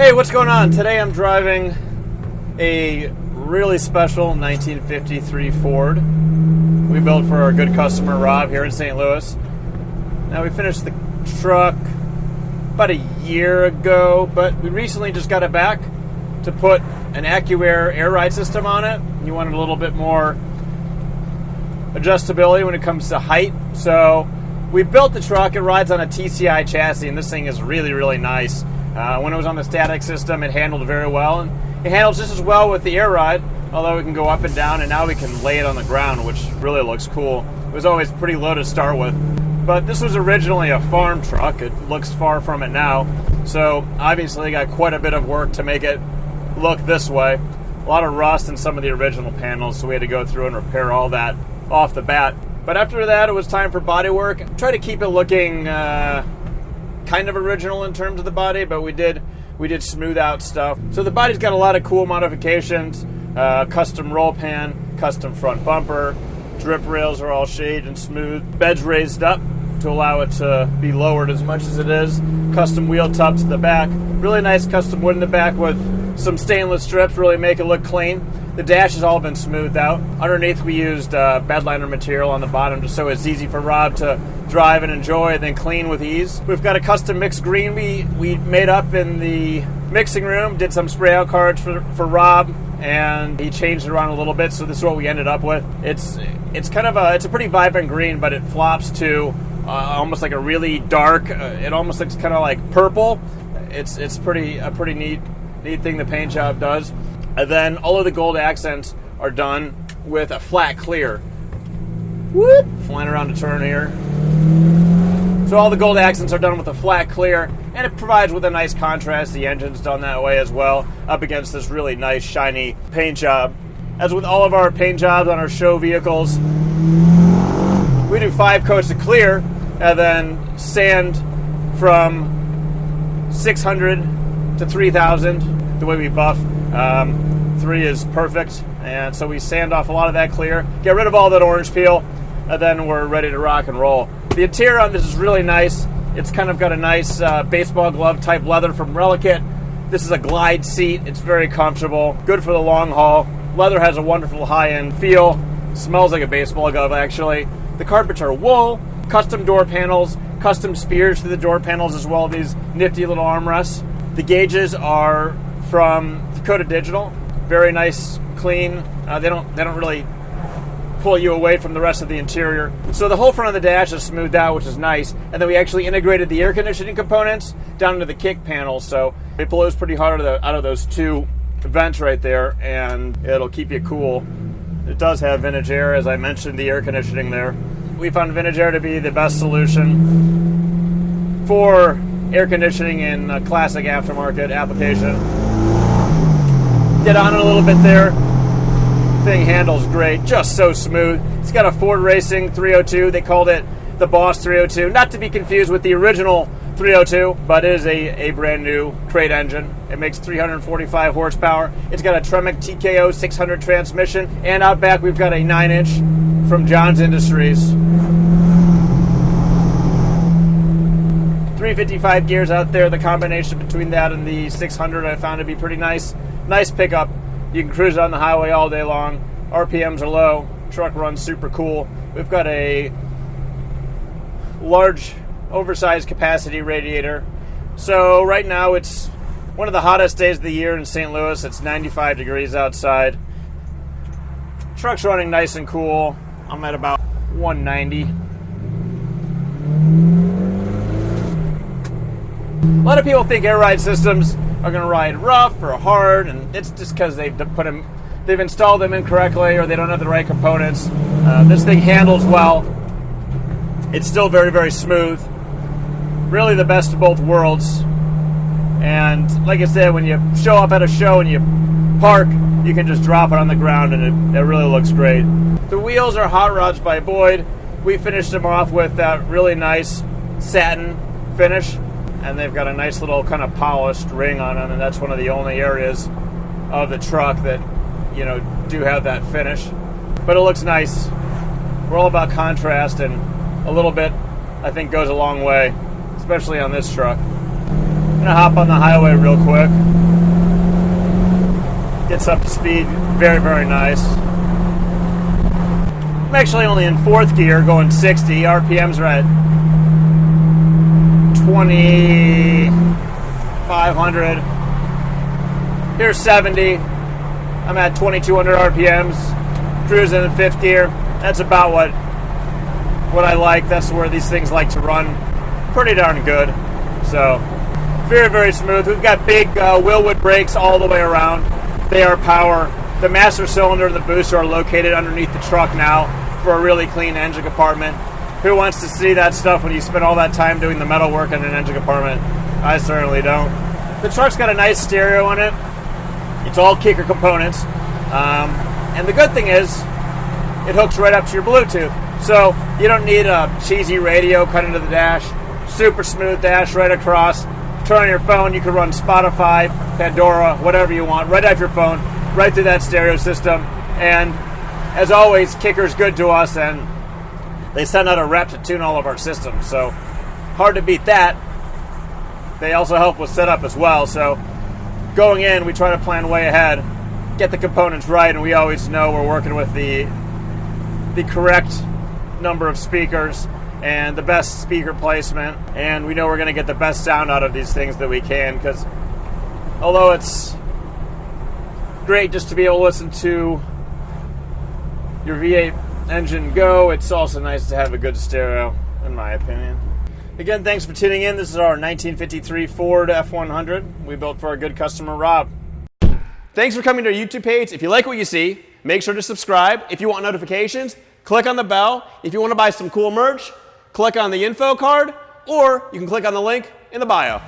Hey, what's going on? Today I'm driving a really special 1953 Ford we built for our good customer Rob here in St. Louis. Now, we finished the truck about a year ago, but we recently just got it back to put an AccuAir air ride system on it. You wanted a little bit more adjustability when it comes to height. So we built the truck. It rides on a TCI chassis, and this thing is really, really nice. When it was on the static system, it handled very well, and it handles just as well with the air ride, although we can go up and down, and now we can lay it on the ground, which really looks cool. It was always pretty low to start with, but this was originally a farm truck. It looks far from it now, so obviously got quite a bit of work to make it look this way. A lot of rust in some of the original panels, so we had to go through and repair all that off the bat. But after that, it was time for bodywork. Try to keep it looking kind of original in terms of the body, but we did smooth out stuff. So the body's got a lot of cool modifications. Custom roll pan, custom front bumper, drip rails are all shaded and smooth, beds raised up to allow it to be lowered as much as it is, custom wheel tubs to the back, really nice custom wood in the back with some stainless strips, really make it look clean. The dash has all been smoothed out. Underneath we used bedliner material on the bottom just so it's easy for Rob to drive and enjoy and then clean with ease. We've got a custom mixed green we made up in the mixing room, did some spray out cards for Rob, and he changed it around a little bit, so this is what we ended up with. It's kind of it's a pretty vibrant green, but it flops to almost like a really dark, it almost looks kind of like purple. It's a pretty neat thing the paint job does. And then all of the gold accents are done with a flat clear. Whoop! Flying around a turn here. So all the gold accents are done with a flat clear, and it provides with a nice contrast. The engine's done that way as well, up against this really nice shiny paint job. As with all of our paint jobs on our show vehicles, we do 5 coats of clear and then sand from 600 to 3,000 the way we buff. 3 is perfect, and so we sand off a lot of that clear, get rid of all that orange peel, and then we're ready to rock and roll. The interior on this is really nice. It's kind of got a nice baseball glove type leather from Relicate. This is a glide seat. It's very comfortable, good for the long haul. Leather has a wonderful high-end feel. Smells like a baseball glove, actually. The carpets are wool, custom door panels, custom spears to the door panels, as well as these nifty little armrests. The gauges are from Dakota Digital. Very nice, clean. They don't really pull you away from the rest of the interior. So the whole front of the dash is smoothed out, which is nice. And then we actually integrated the air conditioning components down into the kick panel, so it blows pretty hard out of those 2 vents right there, and it'll keep you cool. It does have vintage air, as I mentioned, the air conditioning there. We found vintage air to be the best solution for air conditioning in a classic aftermarket application. Get on it a little bit there. Thing handles great, just so smooth. It's got a Ford Racing 302. They called it the Boss 302, not to be confused with the original 302, but it is a brand new crate engine. It makes 345 horsepower. It's got a Tremec TKO 600 transmission, and out back we've got a 9-inch from John's Industries. 355 gears out there. The combination between that and the 600 I found to be pretty nice. Nice pickup. You can cruise it on the highway all day long. RPMs are low. Truck runs super cool. We've got a large, oversized capacity radiator. So right now it's one of the hottest days of the year in St. Louis. It's 95 degrees outside. Truck's running nice and cool. I'm at about 190. A lot of people think air ride systems are going to ride rough or hard, and it's just because they've installed them incorrectly or they don't have the right components. This thing handles well. It's still very, very smooth. Really the best of both worlds. And like I said, when you show up at a show and you park, you can just drop it on the ground and it really looks great. The wheels are hot rods by Boyd. We finished them off with that really nice satin finish, and they've got a nice little kind of polished ring on them, and that's one of the only areas of the truck that, do have that finish. But it looks nice. We're all about contrast, and a little bit, I think, goes a long way, especially on this truck. gonna hop on the highway real quick. Gets up to speed, very, very nice. I'm actually only in 4th gear, going 60. RPMs are at 2,500. Here's 70. I'm at 2,200 RPMs. Cruising in 5th gear. That's about what I like. That's where these things like to run. Pretty darn good. So, very, very smooth. We've got big Willwood brakes all the way around. They are power. The master cylinder and the booster are located underneath the truck now for a really clean engine compartment. Who wants to see that stuff when you spend all that time doing the metal work in an engine compartment? I certainly don't. The truck's got a nice stereo in it. It's all kicker components. And the good thing is, it hooks right up to your Bluetooth. So you don't need a cheesy radio cut into the dash. Super smooth dash right across. Turn on your phone, you can run Spotify, Pandora, whatever you want, right off your phone, right through that stereo system. And as always, Kicker's good to us, and they send out a rep to tune all of our systems. So hard to beat that. They also help with setup as well. So going in, we try to plan way ahead, get the components right, and we always know we're working with the correct number of speakers and the best speaker placement, and we know we're going to get the best sound out of these things that we can, because although it's great just to be able to listen to your V8 engine go, it's also nice to have a good stereo, in my opinion. Again, thanks for tuning in. This is our 1953 Ford F100 we built for our good customer, Rob. Thanks for coming to our YouTube page. If you like what you see, make sure to subscribe. If you want notifications, click on the bell. If you want to buy some cool merch, click on the info card, or you can click on the link in the bio.